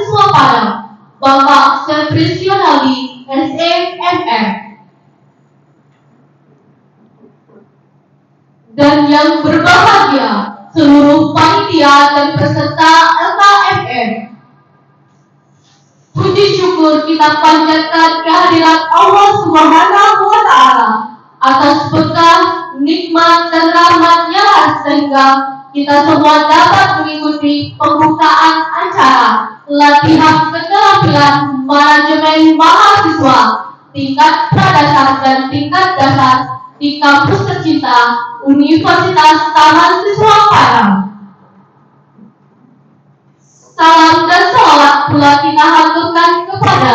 mahasiswa Padang, Bapak Septrisionaldi SEMR. Dan yang berbahagia seluruh panitia dan peserta LKMM. Puji syukur kita panjatkan kehadirat Allah Subhanahu wa Ta'ala atas berkah, nikmat dan rahmat-Nya sehingga kita semua dapat mengikuti pembukaan acara latihan keterampilan manajemen mahasiswa tingkat pradasar dan tingkat dasar di kampus tercinta Universitas Taman Siswa Padang. Salam dan salawat pula kita haturkan kepada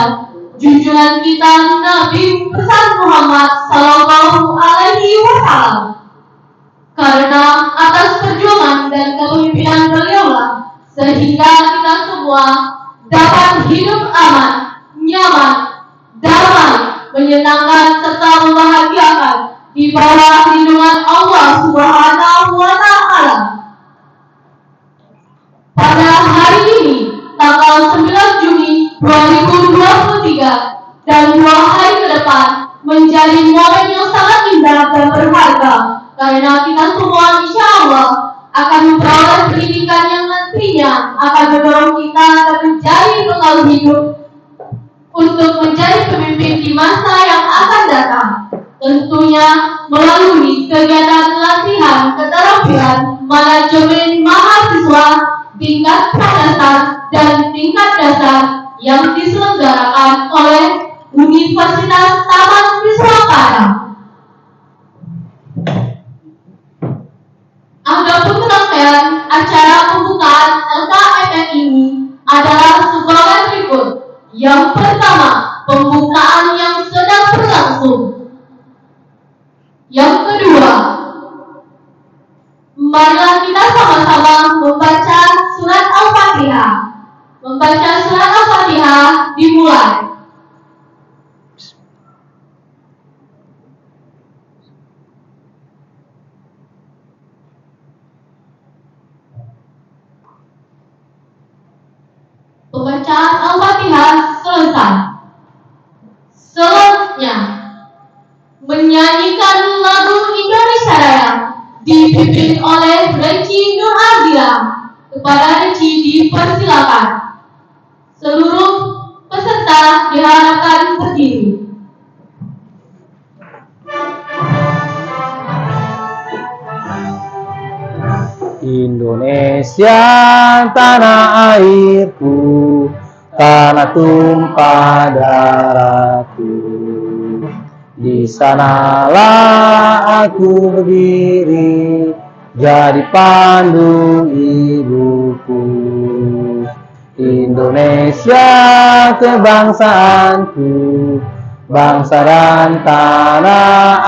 junjungan kita Nabi besar Muhammad Sallallahu Alaihi Wasallam. Karena atas perjuangan dan kepemimpinan beliaulah sehingga kita semua dapat hidup aman, nyaman, damai, menyenangkan serta membahagiakan di bawah lindungan Allah Subhanahu wa Ta'ala. Pada hari ini, tanggal 9 Juni 2023 dan 2 hari ke depan menjadi momen yang sangat indah dan berharga karena kita semua insya Allah akan memperoleh pendidikan yang nantinya akan mendorong kita akan menjadi bekal hidup untuk menjadi pemimpin di masa yang akan datang. Tentunya melalui kegiatan latihan keterampilan manajemen mahasiswa tingkat pradasar dan tingkat dasar yang diselenggarakan oleh Universitas Taman Siswa Padang. Adapun rangkaian acara pembukaan LKMM ini adalah sebagai berikut. Yang pertama, pembukaan yang sedang berlangsung. Yang kedua, marilah kita sama-sama membaca surat Al-Fatihah. Membaca surat Al-Fatihah dimulai. Pembacaan Al-Fatihah selesai. Selanjutnya, menyanyikan lagu Indonesia Raya dipimpin oleh Reci Nur Azila. Kepada Reci dipersilakan. Seluruh peserta diharapkan berdiri. Indonesia tanah airku, tanah tumpah darahku. Di sanalah aku berdiri, jadi pandu ibuku. Indonesia kebangsaanku, bangsa dan tanah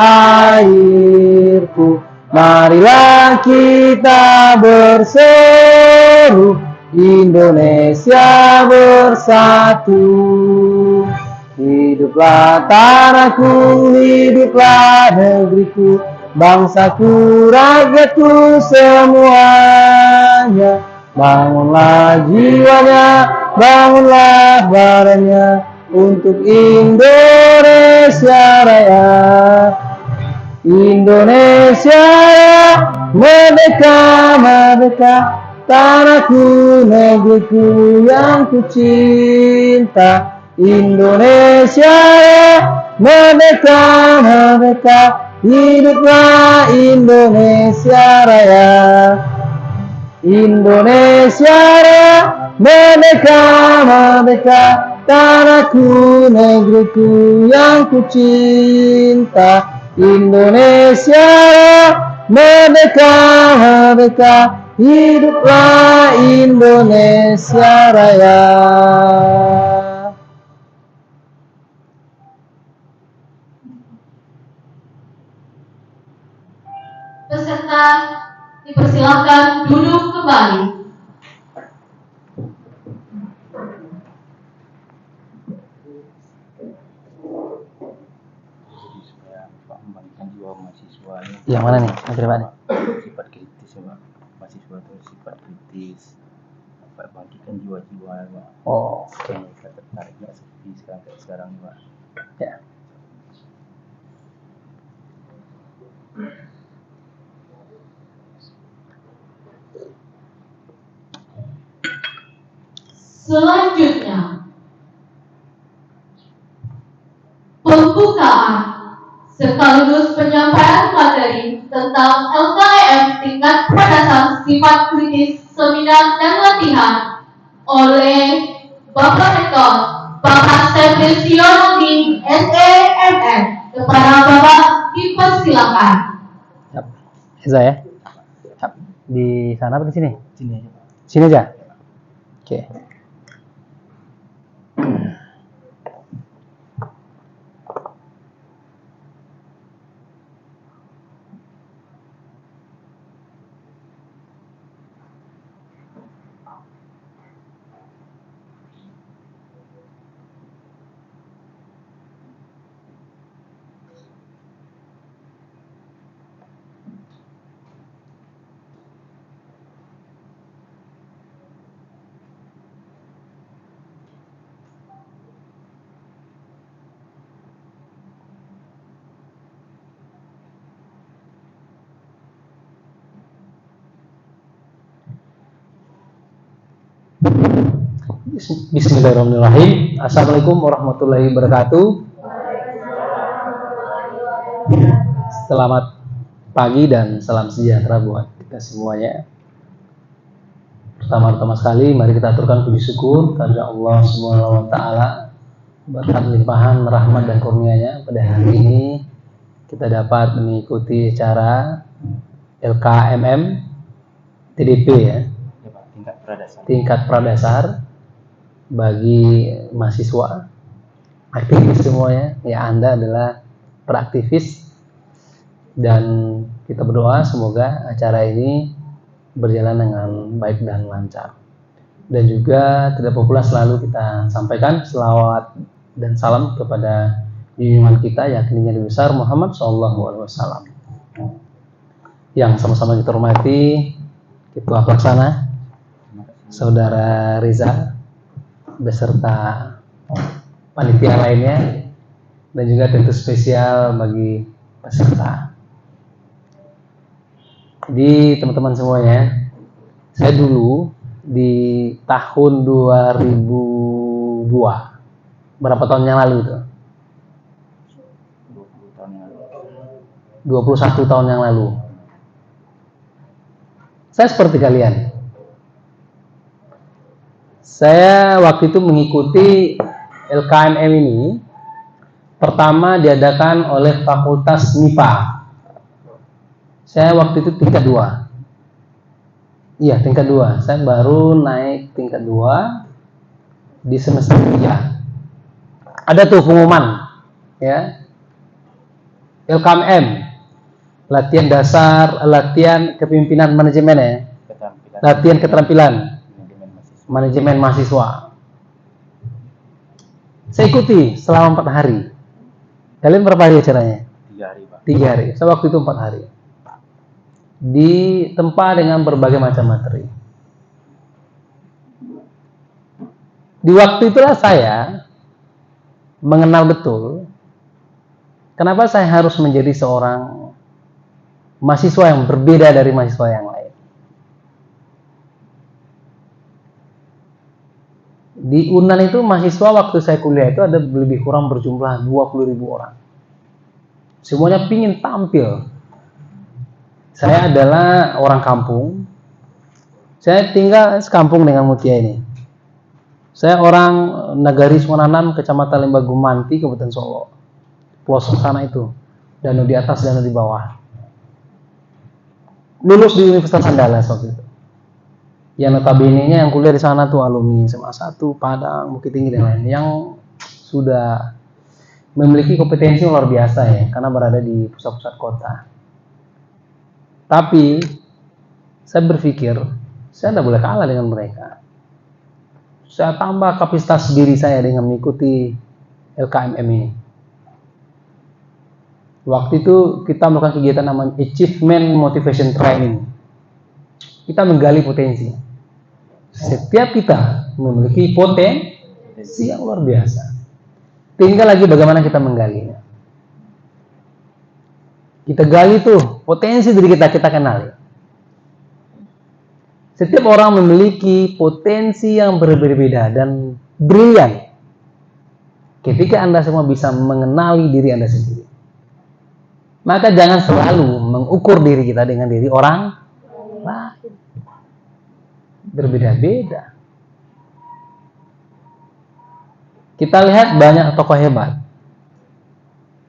airku. Marilah kita berseru, Indonesia bersatu. Hiduplah tanahku, hiduplah negeriku, bangsaku, rakyatku semuanya. Bangunlah jiwanya, bangunlah badannya untuk Indonesia Raya. Indonesia merdeka, merdeka, tanahku, negeriku yang ku cinta. Indonesia merdeka, merdeka, hiduplah Indonesia Raya. Indonesia merdeka, merdeka, tanahku, negeriku yang ku cinta. Indonesia merdeka, merdeka, hiduplah Indonesia Raya. Peserta dipersilakan duduk kembali. Yang mana nih? Materi mana? Sifat kritis ya Pak. Mahasiswa itu sifat kritis. Pak, bangkitkan jiwa-jiwa Pak. Oh, oke. Kita tertariknya seperti sekarang Pak. Ya. Selanjutnya, pembukaan sekaligus penyampaian materi tentang LKM tingkat perdasar sifat kritis seminar dan latihan oleh Bapak Rektor Bapak Septisionodin SEMN. Kepada Bapak dipersilakan. Yap. Eza ya. Yap. Di sana apa di sini? Sini aja Pak. Sini aja. Oke. Bismillahirrahmanirrahim. Assalamualaikum warahmatullahi wabarakatuh. Selamat pagi dan salam sejahtera buat kita semuanya. Pertama-tama sekali, mari kita aturkan puji syukur kepada Allah Subhanahu wa Ta'ala berkat limpahan rahmat dan kurnia-Nya. Pada hari ini kita dapat mengikuti acara LKMM TDP ya, Ya Pak, tingkat pradasar. tingkat pradasar bagi mahasiswa aktivis semuanya. Ya, Anda adalah peraktivis dan kita berdoa semoga acara ini berjalan dengan baik dan lancar. Dan juga tidak lupa selalu kita sampaikan selawat dan salam kepada junjungan kita yakni Nabi besar Muhammad SAW, yang sama-sama kita hormati Ketua Pelaksana Saudara Riza beserta panitia lainnya, dan juga tentu spesial bagi peserta. Jadi teman-teman semuanya, saya dulu di tahun 2002, berapa tahun yang lalu itu? 20 tahun yang lalu. 21 tahun yang lalu. Saya seperti kalian. Saya waktu itu mengikuti LKMM ini pertama diadakan oleh Fakultas MIPA. Saya waktu itu tingkat 2. Iya, tingkat 2. Saya baru naik tingkat 2 di semester 3. Ada tuh pengumuman ya. LKMM, latihan dasar, latihan kepemimpinan manajemen ya. Latihan keterampilan manajemen mahasiswa. Saya ikuti selama 4 hari. Kalian berapa hari acaranya? 3 hari Pak. 3 hari. Saya waktu itu 4 hari. Ditempa dengan berbagai macam materi. Di waktu itulah saya mengenal betul kenapa saya harus menjadi seorang mahasiswa yang berbeda dari mahasiswa yang lain. Di UNAN itu mahasiswa waktu saya kuliah itu ada lebih kurang berjumlah 20.000 orang. Semuanya pingin tampil. Saya adalah orang kampung. Saya tinggal sekampung dengan Mutia ini. Saya orang Nagari Sumananam, Kecamatan Lembah Gumanti, Kabupaten Solo. Pelosok sana itu. Danau di atas, danau di bawah. Lulus di Universitas Andalas waktu itu. Yang notabene-nya yang kuliah di sana tuh alumni SMA 1, Padang, Bukit Tinggi dan lain, yang sudah memiliki kompetensi luar biasa ya, karena berada di pusat-pusat kota. Tapi saya berpikir saya tidak boleh kalah dengan mereka. Saya tambah kapasitas diri saya dengan mengikuti LKMM ini. Waktu itu kita melakukan kegiatan namanya Achievement Motivation Training. Kita menggali potensi. Setiap kita memiliki potensi yang luar biasa. Tinggal lagi bagaimana kita menggalinya. Kita gali tuh potensi diri kita kenali. Setiap orang memiliki potensi yang berbeda-beda dan brilian. Ketika Anda semua bisa mengenali diri Anda sendiri, maka jangan selalu mengukur diri kita dengan diri orang lain. Berbeda-beda. Kita lihat banyak tokoh hebat.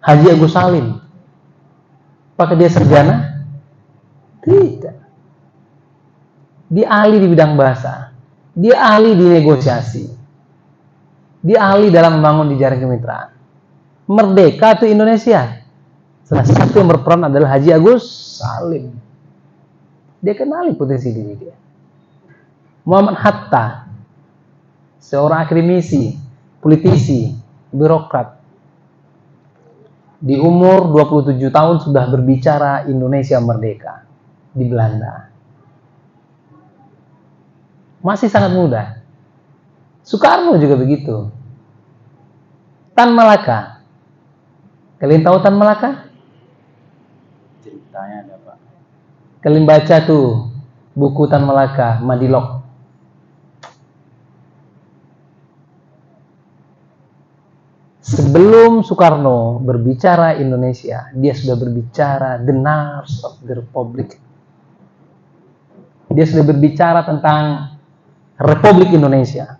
Haji Agus Salim. Apakah dia sarjana? Tidak. Dia ahli di bidang bahasa. Dia ahli di negosiasi. Dia ahli dalam membangun jejaring kemitraan. Merdeka itu Indonesia. Salah satu yang berperan adalah Haji Agus Salim. Dia kenali potensi diri dia. Muhammad Hatta, seorang akademisi, politisi, birokrat. Di umur 27 tahun sudah berbicara Indonesia merdeka di Belanda. Masih sangat muda. Soekarno juga begitu. Tan Malaka. Kalian tahu Tan Malaka? Ceritanya ada, Pak. Kalian baca tuh buku Tan Malaka, Madilog. Sebelum Soekarno berbicara Indonesia, dia sudah berbicara the Nars of the Republic. Dia sudah berbicara tentang Republik Indonesia.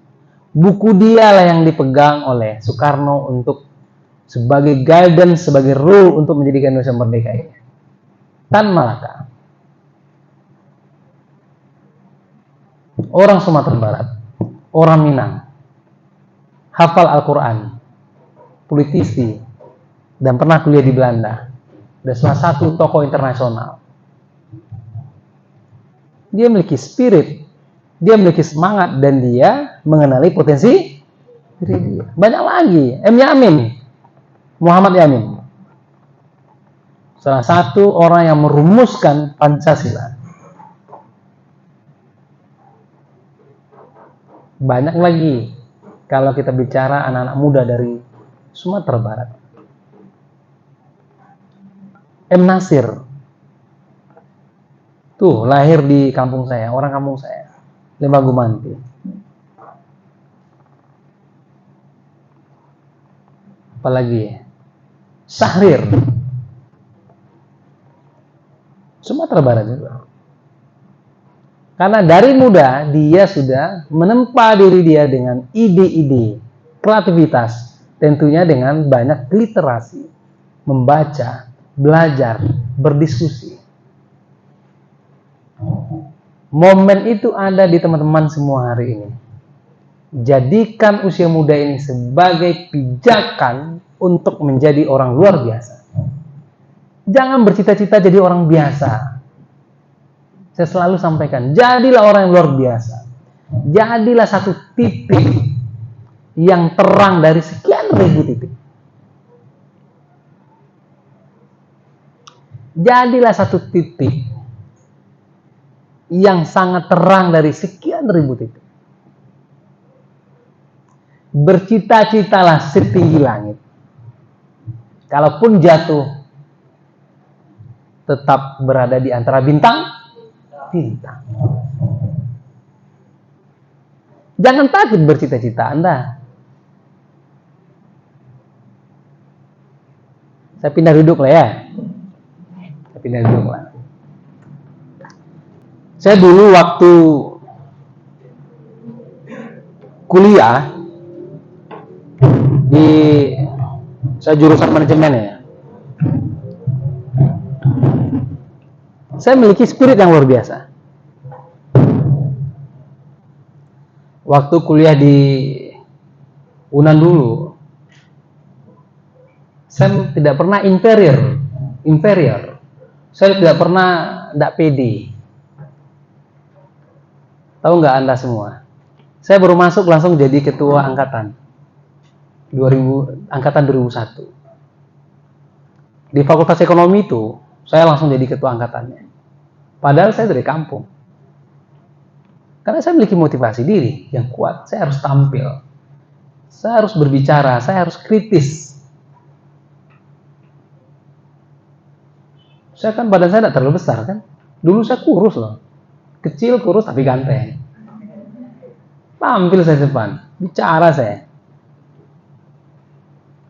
Buku dia lah yang dipegang oleh Soekarno untuk sebagai guidance, sebagai rule untuk menjadikan Indonesia merdeka ini. Tan Malaka. Orang Sumatera Barat, orang Minang, hafal Al-Quran, politisi, dan pernah kuliah di Belanda, dan salah satu tokoh internasional. Dia memiliki spirit, dia memiliki semangat, dan dia mengenali potensi diri dia. Banyak lagi. M. Yamin, Muhammad Yamin, salah satu orang yang merumuskan Pancasila. Banyak lagi kalau kita bicara anak-anak muda dari Sumatera Barat. M. Nasir, tuh lahir di kampung saya, orang kampung saya, Lembah Gumanti. Apalagi Syahrir, Sumatera Barat juga. Karena dari muda dia sudah menempa diri dia dengan ide-ide, kreativitas, tentunya dengan banyak literasi, membaca, belajar, berdiskusi. Momen itu ada di teman-teman semua hari ini. Jadikan usia muda ini sebagai pijakan untuk menjadi orang luar biasa. Jangan bercita-cita jadi orang biasa. Saya selalu sampaikan, jadilah orang yang luar biasa. Jadilah satu titik yang terang dari sekian ribu titik. Jadilah satu titik yang sangat terang dari sekian ribu titik. Bercita-citalah setinggi langit. Kalaupun jatuh, tetap berada di antara bintang. Jangan takut bercita-cita Anda. Saya pindah duduk lah ya. Saya dulu waktu kuliah saya jurusan manajemen ya. Saya memiliki spirit yang luar biasa. Waktu kuliah di Unan dulu, saya tidak pernah inferior. Saya tidak pernah tidak pede. Tahu nggak Anda semua? Saya baru masuk langsung jadi ketua angkatan 2001. Di Fakultas Ekonomi itu, saya langsung jadi ketua angkatannya. Padahal saya dari kampung. Karena saya memiliki motivasi diri yang kuat, saya harus tampil. Saya harus berbicara, saya harus kritis. Saya kan badan saya tidak terlalu besar kan. Dulu saya kurus loh. Kecil, kurus, tapi ganteng. Tampil saya depan, bicara saya.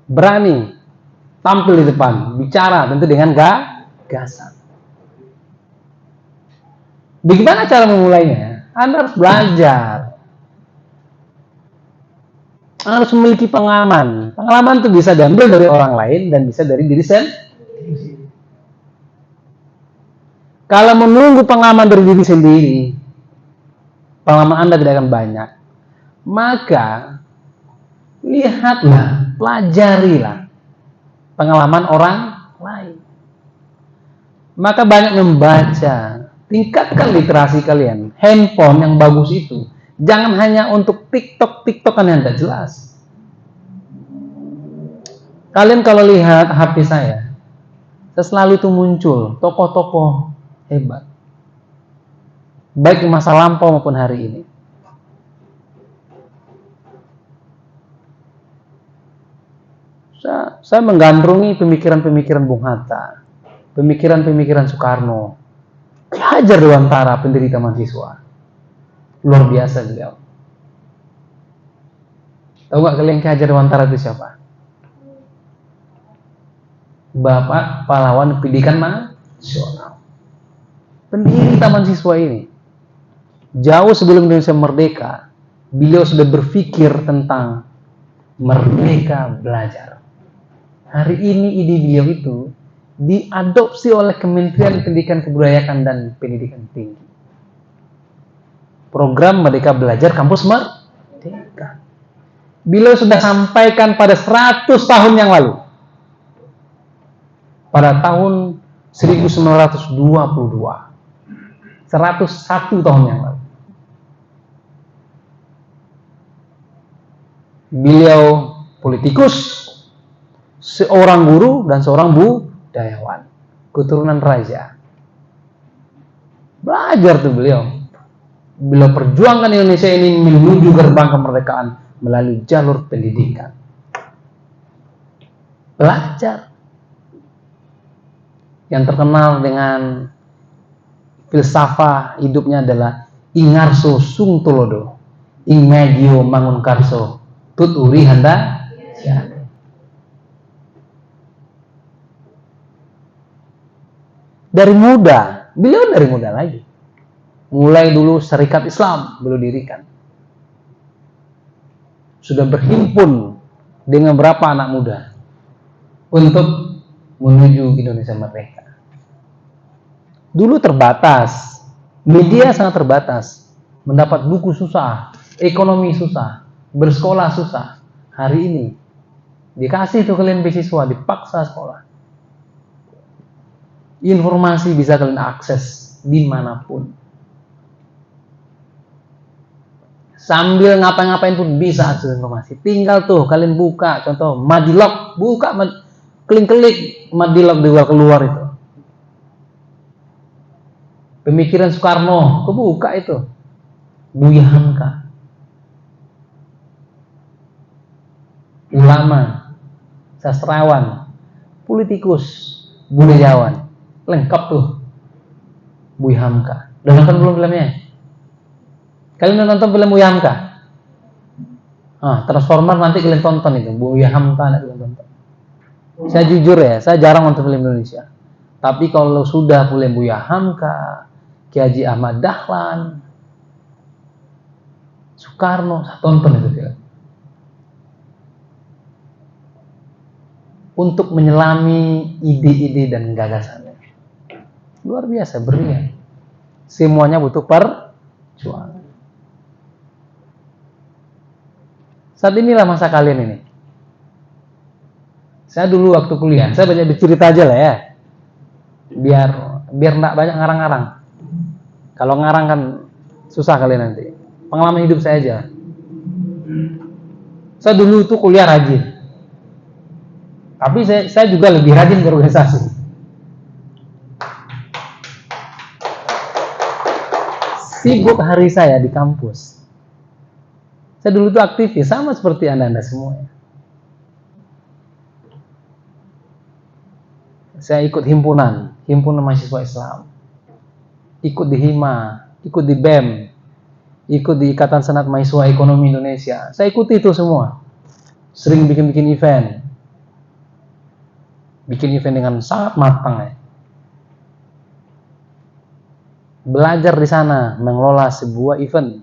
Berani tampil di depan, bicara tentu dengan gagasan. Bagaimana cara memulainya? Anda harus belajar. Anda harus memiliki pengalaman. Pengalaman itu bisa diambil dari orang lain dan bisa dari diri sendiri. Kalau menunggu pengalaman dari diri sendiri, pengalaman Anda tidak akan banyak. Maka lihatlah, pelajarilah pengalaman orang lain. Maka banyak membaca, tingkatkan literasi kalian. Handphone yang bagus itu jangan hanya untuk TikTok-TikTokan yang tidak jelas. Kalian kalau lihat HP saya selalu itu muncul tokoh-tokoh hebat, baik di masa lampau maupun hari ini. Saya menggandrungi pemikiran-pemikiran Bung Hatta, pemikiran-pemikiran Soekarno, Ki Hajar Dewantara, penderita mahasiswa. Luar biasa beliau. Tahu nggak kalian Ki Hajar Dewantara itu siapa? Bapak pahlawan pendidikan nasional. Pendiri Taman Siswa ini. Jauh sebelum Indonesia merdeka, beliau sudah berpikir tentang merdeka belajar. Hari ini ide beliau itu diadopsi oleh Kementerian Pendidikan Kebudayaan dan Pendidikan Tinggi. Program Merdeka Belajar Kampus Merdeka. Beliau sudah sampaikan pada 100 tahun yang lalu. Pada tahun 1922. 101 tahun yang lalu. Beliau politikus, seorang guru dan seorang budayawan, keturunan raja. Belajar tuh beliau. Beliau perjuangkan Indonesia ini menuju gerbang kemerdekaan melalui jalur pendidikan. Belajar. Yang terkenal dengan filsafah hidupnya adalah Ingarso Sung Tulodo, Ing Medio Mangunkarso, Tut Uri Handa. Dari muda, beliau dari muda lagi. Mulai dulu Serikat Islam beliau dirikan. Sudah berhimpun dengan berapa anak muda untuk menuju Indonesia merdeka. Dulu terbatas, media sangat terbatas, mendapat buku susah, ekonomi susah, bersekolah susah. Hari ini dikasih tuh kalian beasiswa, dipaksa sekolah. Informasi bisa kalian akses dimanapun. Sambil ngapa-ngapain pun bisa akses informasi. Tinggal tuh kalian buka, contoh Madilog, buka klik-klik Madilog di keluar itu. Pemikiran Soekarno, kebuka itu. Buya Hamka. Ulama, sastrawan, politikus, budayawan. Lengkap tuh. Buya Hamka. Udah nonton belum filmnya? Kalian udah nonton film Buya Hamka? Transformer nanti kalian tonton itu. Buya Hamka nanti kalian tonton. Saya jujur ya, saya jarang nonton film Indonesia. Tapi kalau sudah film Buya Hamka, Ki Haji Ahmad Dahlan, Soekarno, saya tonton itu film. Untuk menyelami ide-ide dan gagasannya. Luar biasa, brilian. Semuanya butuh perjuangan. Saat inilah masa kalian ini. Saya dulu waktu kuliah, saya banyak bercerita aja lah ya. Biar enggak banyak ngarang-ngarang. Kalau ngarang kan susah kalian nanti. Pengalaman hidup saya aja. Saya dulu itu kuliah rajin. Tapi saya juga lebih rajin berorganisasi. sibuk hari saya di kampus. Saya dulu tuh aktivis, sama seperti Anda semua. Saya ikut himpunan mahasiswa Islam. Ikut di HIMA, ikut di BEM, ikut di Ikatan Senat Mahasiswa Ekonomi Indonesia. Saya ikuti itu semua. Sering bikin event. Bikin event dengan sangat matang ya. Belajar di sana mengelola sebuah event.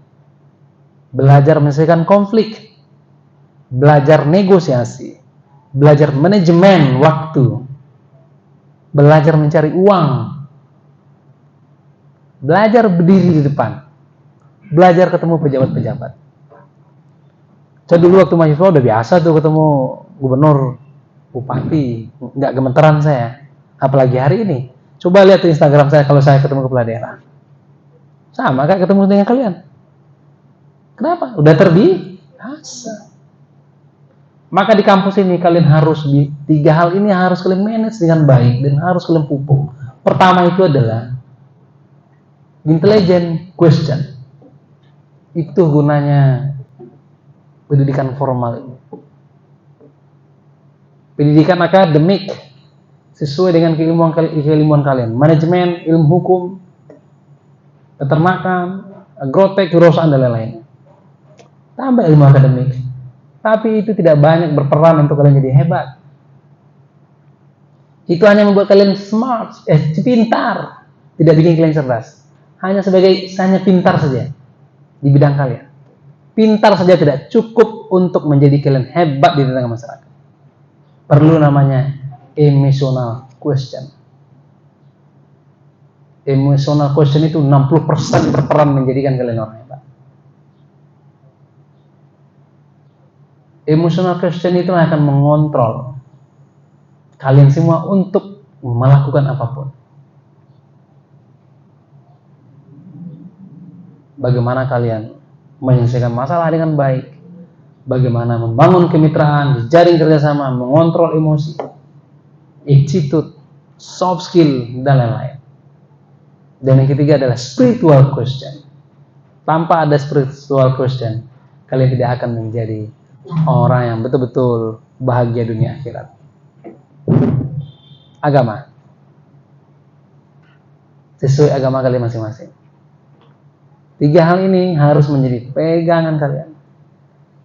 Belajar menyelesaikan konflik. Belajar negosiasi. Belajar manajemen waktu. Belajar mencari uang. Belajar berdiri di depan. Belajar ketemu pejabat-pejabat. Saya dulu waktu mahasiswa udah biasa tuh ketemu gubernur, bupati, nggak gemeteran saya. Apalagi hari ini. Coba lihat di Instagram saya kalau saya ketemu kepala daerah. Sama kayak ketemu dengan kalian. Kenapa? Udah terbiasa. Maka di kampus ini kalian harus 3 hal ini harus kalian manage dengan baik dan harus kalian pupuk. Pertama itu adalah intelligent question. Itu gunanya pendidikan formal ini. Pendidikan akademik sesuai dengan keilmuan kalian. Manajemen, ilmu hukum, peternakan, agrotek, kewirausahaan dan lain-lain. Tambah ilmu akademik. Tapi itu tidak banyak berperan untuk kalian jadi hebat. Itu hanya membuat kalian smart, pintar, tidak bikin kalian cerdas. Hanya pintar saja di bidang kalian. Pintar saja tidak cukup untuk menjadi kalian hebat di tengah masyarakat. Perlu namanya emotional question. Emotional question itu 60% berperan menjadikan kalian orang hebat. Emotional question itu akan mengontrol kalian semua untuk melakukan apapun. Bagaimana kalian menyelesaikan masalah dengan baik, bagaimana membangun kemitraan, jejaring kerjasama, mengontrol emosi, attitude, soft skill, dan lain-lain. Dan yang ketiga adalah spiritual question. Tanpa ada spiritual question, kalian tidak akan menjadi orang yang betul-betul bahagia dunia akhirat. Agama. Sesuai agama kalian masing-masing. 3 hal ini harus menjadi pegangan kalian.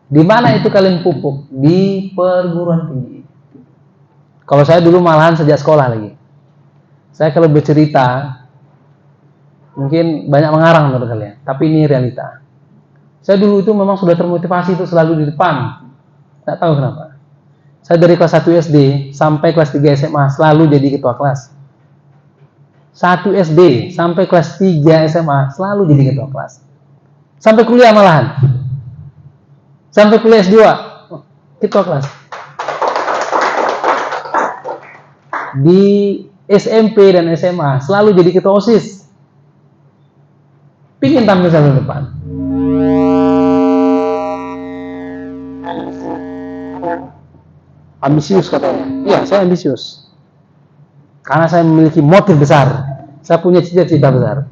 Di mana itu kalian pupuk? Di perguruan tinggi. Kalau saya dulu malahan sejak sekolah lagi. Saya kalau bercerita, mungkin banyak mengarang menurut kalian. Tapi ini realita. Saya dulu itu memang sudah termotivasi itu selalu di depan. Tidak tahu kenapa. Saya dari kelas 1 SD sampai kelas 3 SMA selalu jadi ketua kelas. 1 SD sampai kelas 3 SMA selalu jadi ketua kelas. Sampai kuliah malahan. Sampai kuliah S2 ketua kelas. Di SMP dan SMA selalu jadi ketua OSIS. Pingin tampil selalu depan. Ambisius katanya. Iya, saya ambisius. Karena saya memiliki motif besar. Saya punya cita-cita besar.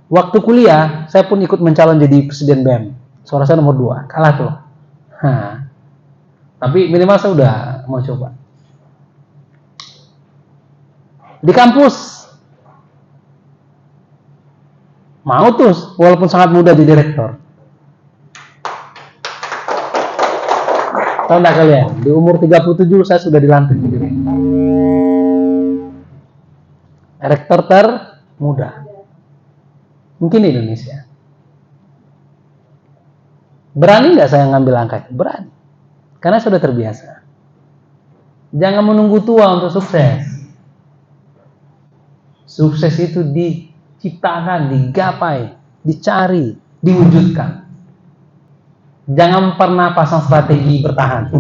Waktu kuliah, saya pun ikut mencalon jadi presiden BEM. Suara saya nomor 2, kalah tuh. Tapi minimal saya udah mau coba. Di kampus, mau tuh, walaupun sangat muda jadi rektor. Tahu enggak kalian? Di umur 37 saya sudah dilantik jadi rektor. Rektor termuda. Mungkin di Indonesia. Berani nggak saya ngambil angka itu? Berani. Karena sudah terbiasa. Jangan menunggu tua untuk sukses. Sukses itu diciptakan, digapai, dicari, diwujudkan. Jangan pernah pasang strategi bertahan.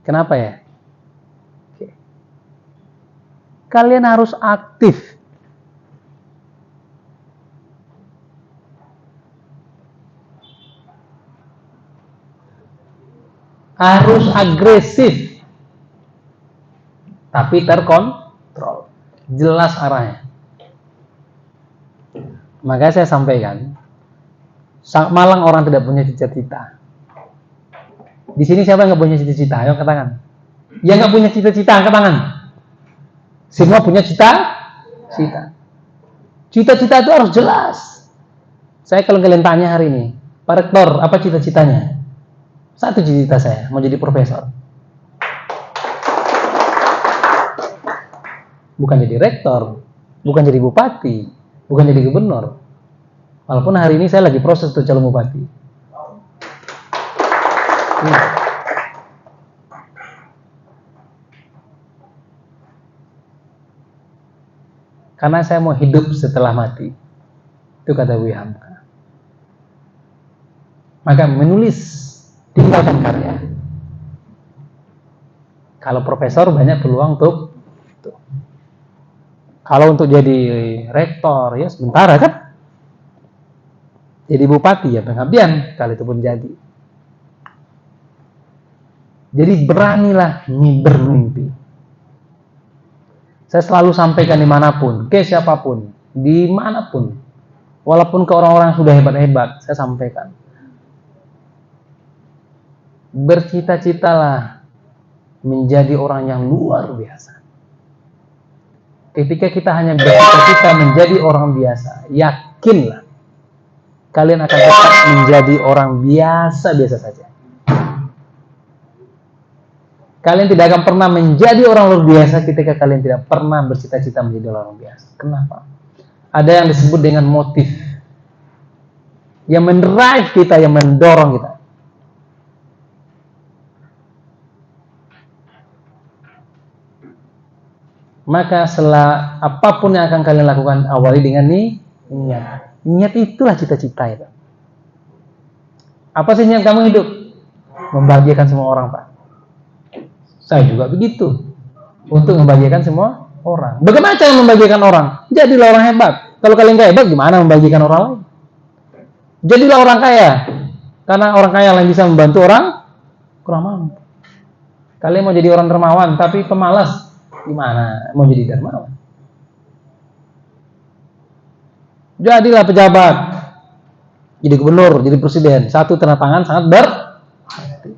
Kenapa ya? Kalian harus aktif. harus agresif, tapi terkontrol, jelas arahnya. Makanya saya sampaikan, Malang orang tidak punya cita-cita. Di sini siapa yang nggak punya cita-cita? Ayo angkat tangan. Yang nggak punya cita-cita angkat tangan. Semua punya cita-cita. Cita-cita itu harus jelas. Saya kalau kalian tanya hari ini, Pak Rektor, apa cita-citanya? Satu cita-cita saya, mau jadi profesor. Bukan jadi rektor, bukan jadi bupati, bukan jadi gubernur. Walaupun hari ini saya lagi proses untuk calon bupati. Karena saya mau hidup setelah mati. Itu kata Buya Hamka. Maka menulis, tinggalkan karya. Kalau profesor banyak peluang untuk itu. Kalau untuk jadi rektor ya sebentar kan. Jadi bupati ya pengabdian, kalau itu pun jadi. Jadi beranilah bermimpi. Saya selalu sampaikan dimanapun, ke siapapun, dimanapun, walaupun ke orang-orang sudah hebat-hebat, saya sampaikan. Bercita-citalah menjadi orang yang luar biasa. Ketika kita hanya bercita-cita menjadi orang biasa, yakinlah kalian akan tetap menjadi orang biasa-biasa saja. Kalian tidak akan pernah menjadi orang luar biasa ketika kalian tidak pernah bercita-cita menjadi orang biasa. Kenapa? Ada yang disebut dengan motif yang mendrive kita, yang mendorong kita. Maka setelah apapun yang akan kalian lakukan, awali dengan niat. Niat itulah cita-cita itu. Apa sih niat kamu hidup? Membahagiakan semua orang, Pak. Saya juga begitu. Untuk membahagiakan semua orang. Bagaimana cara membahagiakan orang? Jadilah orang hebat. Kalau kalian gak hebat, gimana membahagiakan orang lain? Jadilah orang kaya. Karena orang kaya yang bisa membantu orang kurang mampu. Kalian mau jadi orang dermawan, tapi pemalas. Gimana mau jadi dermawan? Jadilah pejabat, jadi gubernur, jadi presiden. Satu tanda tangan sangat berarti.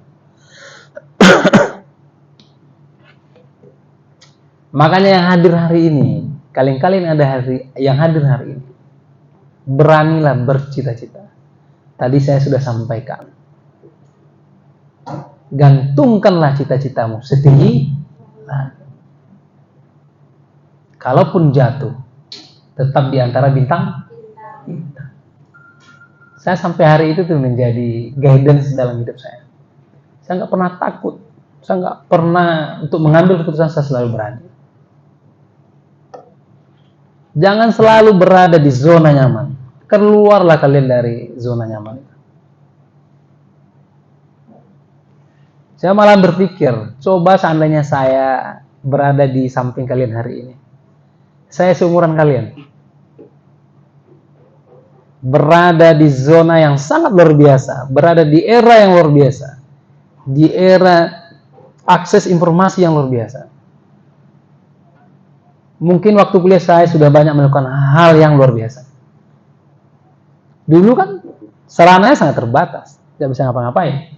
Makanya yang hadir hari ini, kalian yang hadir hari ini, beranilah bercita-cita. Tadi saya sudah sampaikan. Gantungkanlah cita-citamu setinggi langit. Kalaupun jatuh, tetap di antara bintang. Saya sampai hari itu tuh menjadi guidance dalam hidup saya. Saya nggak pernah takut. Saya nggak pernah untuk mengambil keputusan, saya selalu berani. Jangan selalu berada di zona nyaman. Keluarlah kalian dari zona nyaman itu. Saya malah berpikir, coba seandainya saya berada di samping kalian hari ini. Saya seumuran kalian. Berada di zona yang sangat luar biasa, berada di era yang luar biasa, di era akses informasi yang luar biasa. Mungkin waktu kuliah saya sudah banyak melakukan hal yang luar biasa. Dulu kan sarananya sangat terbatas, tidak bisa ngapa-ngapain.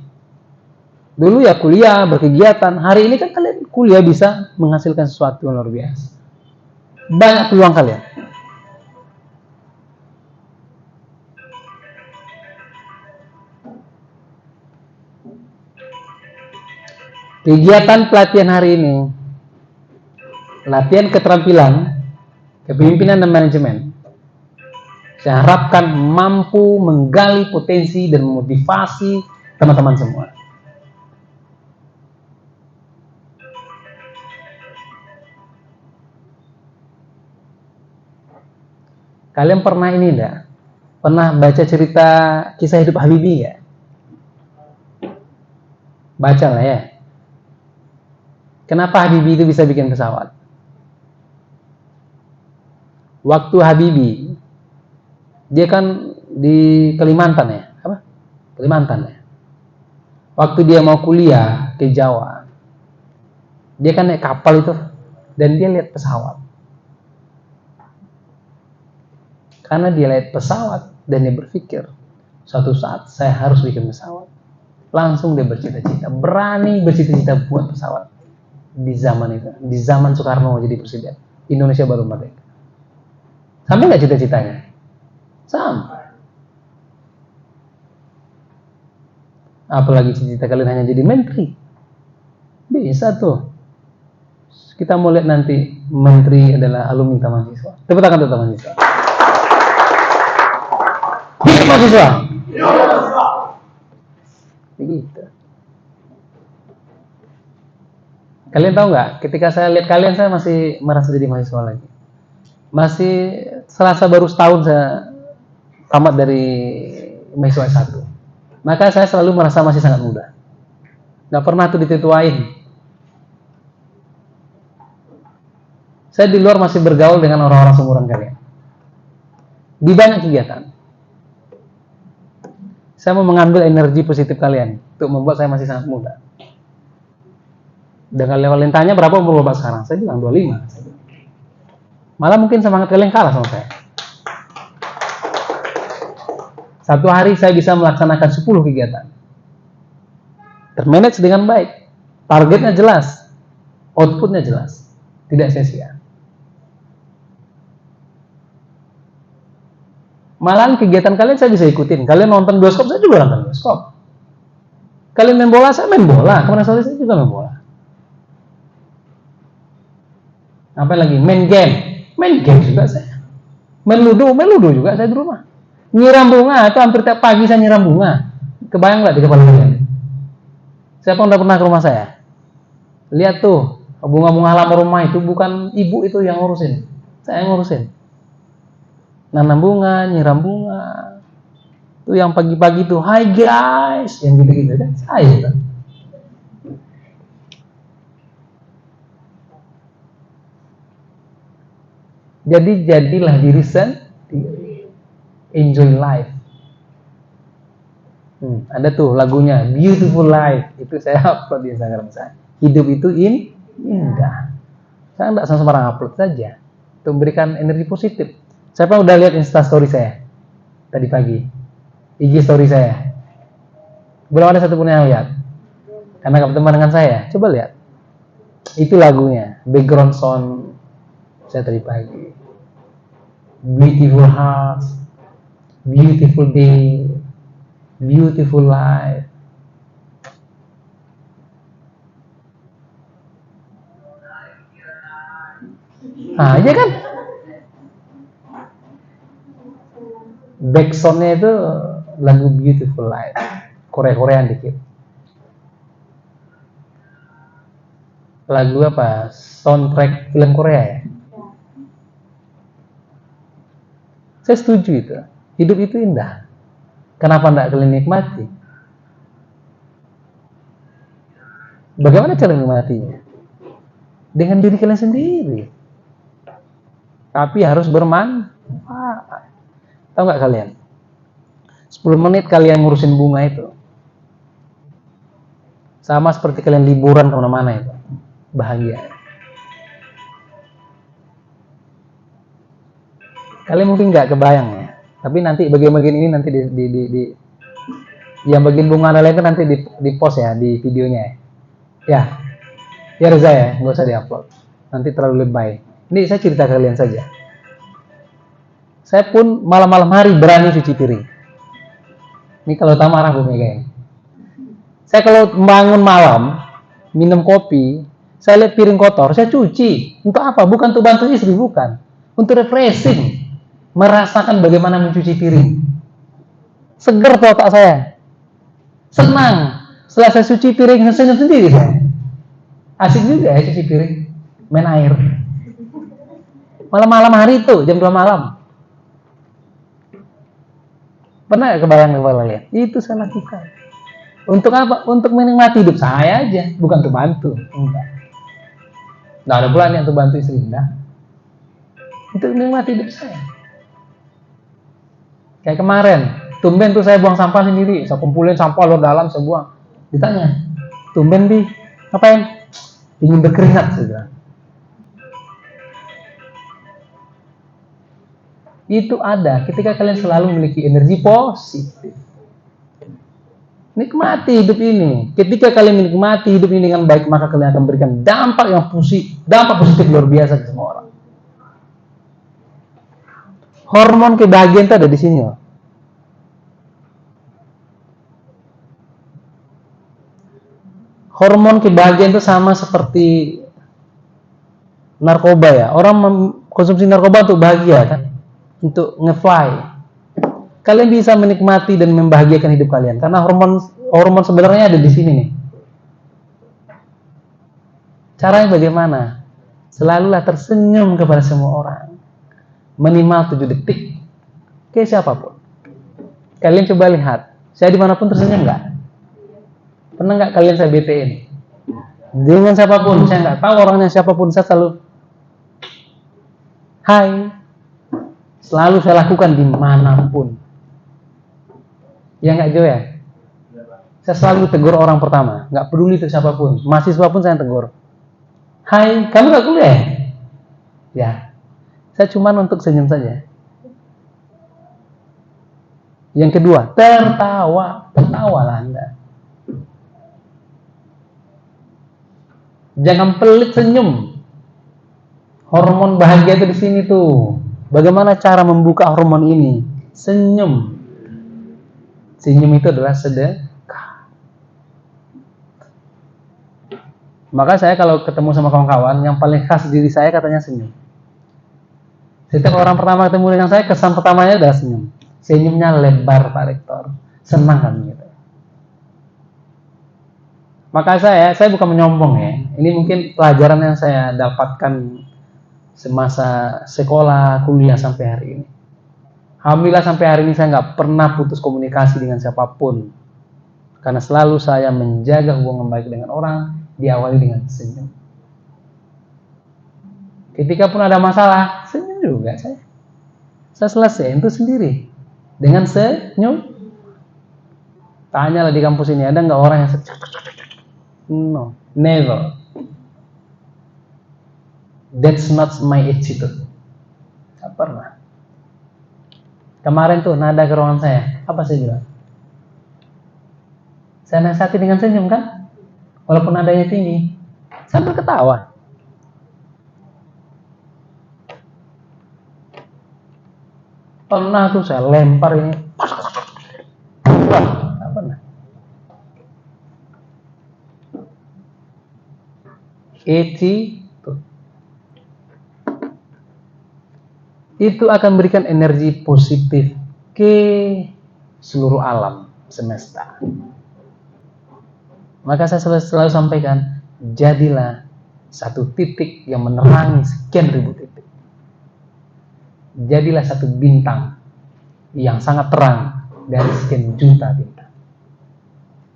Dulu ya kuliah, berkegiatan. Hari ini kan kalian kuliah bisa menghasilkan sesuatu yang luar biasa. Banyak peluang kalian. Kegiatan pelatihan hari ini, latihan keterampilan, kepemimpinan dan manajemen. Saya harapkan mampu menggali potensi dan memotivasi teman-teman semua. Kalian pernah ini enggak? Pernah baca cerita kisah hidup Habibie enggak? Baca lah ya. Kenapa Habibie itu bisa bikin pesawat? Waktu Habibie, dia kan di Kalimantan ya? Apa? Kalimantan ya? Waktu dia mau kuliah ke Jawa, dia kan naik kapal itu, dan dia lihat pesawat. Karena dia lihat pesawat, dan dia berpikir, suatu saat saya harus bikin pesawat. Langsung dia bercita-cita, berani bercita-cita buat pesawat. Di zaman itu, di zaman Soekarno jadi presiden, Indonesia baru merdeka. Sampai nggak cita-citanya? Sampai. Apalagi cita-cita kalian hanya jadi menteri, bisa tuh. Kita mau lihat nanti menteri adalah alumni Taman Siswa. Tepuk tangan untuk Taman Siswa. Hidup mahasiswa. Begitu. Kalian tahu nggak? Ketika saya lihat kalian, saya masih merasa jadi mahasiswa lagi. Masih serasa baru setahun saya tamat dari mahasiswa S1. Maka saya selalu merasa masih sangat muda. Nggak pernah tuh dituain. Saya di luar masih bergaul dengan orang-orang seumuran kalian. Di banyak kegiatan. Saya mau mengambil energi positif kalian untuk membuat saya masih sangat muda. Dan kalian tanya berapa umur Bapak sekarang? Saya bilang 25. Malah mungkin semangat kalian kalah sama saya. Satu hari saya bisa melaksanakan 10 kegiatan. Termanage dengan baik. Targetnya jelas. Outputnya jelas. Tidak sia-sia. Malahan kegiatan kalian saya bisa ikutin. Kalian nonton bioskop, saya juga nonton bioskop. Kalian main bola, saya main bola. Kemarin sore saya juga main bola. Apa lagi? Main game juga saya. Main ludo juga saya di rumah. Nyiram bunga, itu hampir tiap pagi saya nyiram bunga. Kebayang nggak di kepala kalian? Siapa yang udah pernah ke rumah saya? Lihat tuh, bunga-bunga halaman rumah itu bukan ibu itu yang ngurusin. Saya yang ngurusin. Nanam bunga, nyiram bunga. Tuh yang pagi-pagi tuh, "Hai guys," yang gitu-gitu kan saya kan. Jadi jadilah diri sendiri. Enjoy life. Ada tuh lagunya Beautiful Life. Itu saya upload di Instagram saya. Hidup itu indah. Saya enggak sembarang upload saja. Untuk memberikan energi positif. Siapa udah lihat Instastory saya tadi pagi? IG story saya. Belum ada satupun yang lihat. Karena nggak berteman dengan saya. Coba lihat. Itu lagunya. Background sound saya tadi pagi. Beautiful heart, beautiful day, beautiful life. Nah, iya kan? Backsoundnya itu lagu Beautiful Life, Korea-Koreaan dikit. Lagu apa? Soundtrack film Korea ya? Saya setuju itu. Hidup itu indah. Kenapa tidak kalian nikmati? Bagaimana cara menikmatinya? Dengan diri kalian sendiri. Tapi harus bermanfaat. Tahu nggak kalian? 10 menit kalian ngurusin bunga itu. Sama seperti kalian liburan kemana-mana itu. Bahagia. Kalian mungkin nggak kebayang ya. Tapi nanti bagian-bagian ini nanti yang bagian bunga lain itu nanti di post ya di videonya ya. Ya Reza ya, nggak usah diupload. Nanti terlalu lebay. Ini saya cerita ke kalian saja. Saya pun malam-malam hari berani cuci piring. Ini kalau tak marah Bu Mega ini. Saya kalau bangun malam, minum kopi, saya lihat piring kotor, saya cuci. Untuk apa? Bukan untuk bantu istri, bukan. Untuk refreshing. Merasakan bagaimana mencuci piring. Seger tuh otak saya. Senang. Setelah saya cuci piring, saya senyum sendiri saya. Asik juga ya cuci piring. Main air. Malam-malam hari itu, jam 2 malam. Pernah gak kebayang kepala kalian? Itu saya lakukan. Untuk apa? Untuk menikmati hidup saya aja, bukan untuk bantu. Enggak. Nggak ada pula nih untuk bantu istri, enggak. Untuk menikmati hidup saya. Kayak kemarin, tumben tuh saya buang sampah sendiri. Saya kumpulin sampah luar dalam, saya buang. Ditanya, tumben Bi, ngapain? Ingin berkeringat, saya bilang. Itu ada ketika kalian selalu memiliki energi positif. Nikmati hidup ini. Ketika kalian menikmati hidup ini dengan baik, maka kalian akan memberikan dampak positif luar biasa ke semua orang. Hormon kebahagiaan itu ada di sini, loh. Hormon kebahagiaan itu sama seperti narkoba ya. Orang konsumsi narkoba untuk bahagia kan, untuk nge-fly. Kalian bisa menikmati dan membahagiakan hidup kalian karena hormon sebenarnya ada di sini nih. Caranya bagaimana? Selalulah tersenyum kepada semua orang. Minimal 7 detik. Ke siapapun. Kalian coba lihat, saya dimanapun tersenyum nggak? Pernah nggak kalian saya BT-in? Dengan siapapun, saya nggak tahu orangnya siapapun, saya selalu hai. Selalu saya lakukan dimanapun. Ya nggak Jo ya? Saya selalu tegur orang pertama, nggak peduli itu siapapun, mahasiswa pun saya tegur. Hai, kamu nggak kuliah? Ya, saya cuma untuk senyum saja. Yang kedua, tertawalah Anda. Jangan pelit senyum. Hormon bahagia itu di sini tuh. Bagaimana cara membuka hormon ini? Senyum. Senyum itu adalah sedekah. Maka saya kalau ketemu sama kawan-kawan, yang paling khas diri saya katanya senyum. Setiap orang pertama ketemu dengan saya, kesan pertamanya adalah senyum. Senyumnya lebar Pak Rektor. Senang kan gitu. Maka saya bukan menyombong ya. Ini mungkin pelajaran yang saya dapatkan semasa sekolah, kuliah sampai hari ini. Alhamdulillah sampai hari ini saya nggak pernah putus komunikasi dengan siapapun. Karena selalu saya menjaga hubungan baik dengan orang, diawali dengan senyum. Ketika pun ada masalah, senyum juga saya. Saya selesai itu sendiri. Dengan senyum. Tanyalah di kampus ini, ada nggak orang yang no, never. That's not my attitude. Gak pernah. Kemarin tuh nada ke ruangan saya, apa saya bilang? Saya nasihati dengan senyum kan? Walaupun nadanya tinggi, sambil ketawa. Pernah tuh saya lempar ini. Gak pernah. Itu akan memberikan energi positif ke seluruh alam semesta. Maka saya selalu sampaikan, jadilah satu titik yang menerangi sekian ribu titik. Jadilah satu bintang yang sangat terang dari sekian juta bintang.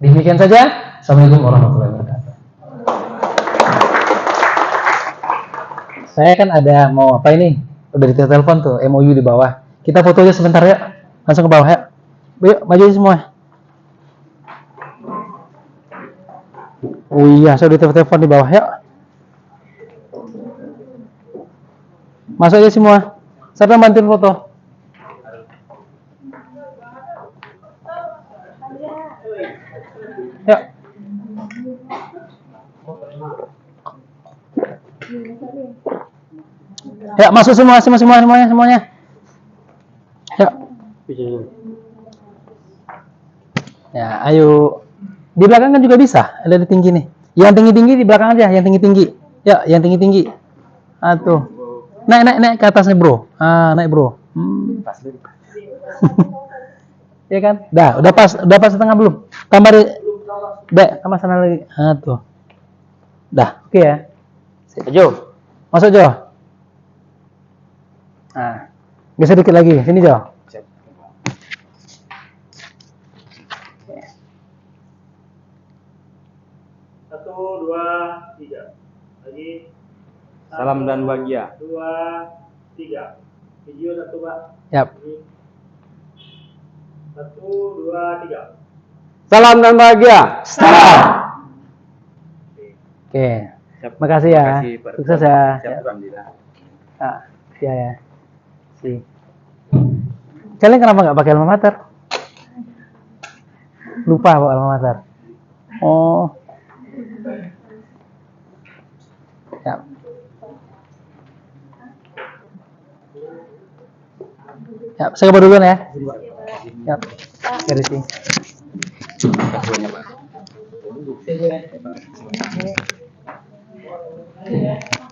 Demikian saja. Assalamualaikum warahmatullahi wabarakatuh. Saya kan ada mau apa ini? Udah ditelepon tuh, MOU di bawah. Kita foto aja sebentar ya. Langsung ke bawah ya. Yuk, maju semua. Oh iya, saya udah telepon di bawah ya. Masuk aja semua. Siapa yang bantuin foto? Ya. Ya, masuk semuanya. Ya. Ya, ayo. Di belakang kan juga bisa, ada di tinggi nih. Yang tinggi-tinggi di belakang aja, yang tinggi-tinggi. Ya, yang tinggi-tinggi. Tuh. Naik ke atasnya, Bro. Naik, Bro. Iya kan? Udah pas setengah belum? Tambah tambah sana lagi. Tuh. Oke ya. Jo. Masuk, Jo. Geser dikit lagi. Sini, Jo. 1, 2, 3. Lagi. Salam dan bahagia. 2, 3. Video 1, Pak. Yap. 1, 2, 3. Salam dan bahagia. Oke. Makasih ya. Sukses ya. Siap, Alhamdulillah. Ah, ya. Si. Kalian kenapa nggak pakai alma mater? Lupa bawa alma mater. Oh. Ya. Ya, saya kabar duluan ya. Ya. Dari sini. Pak.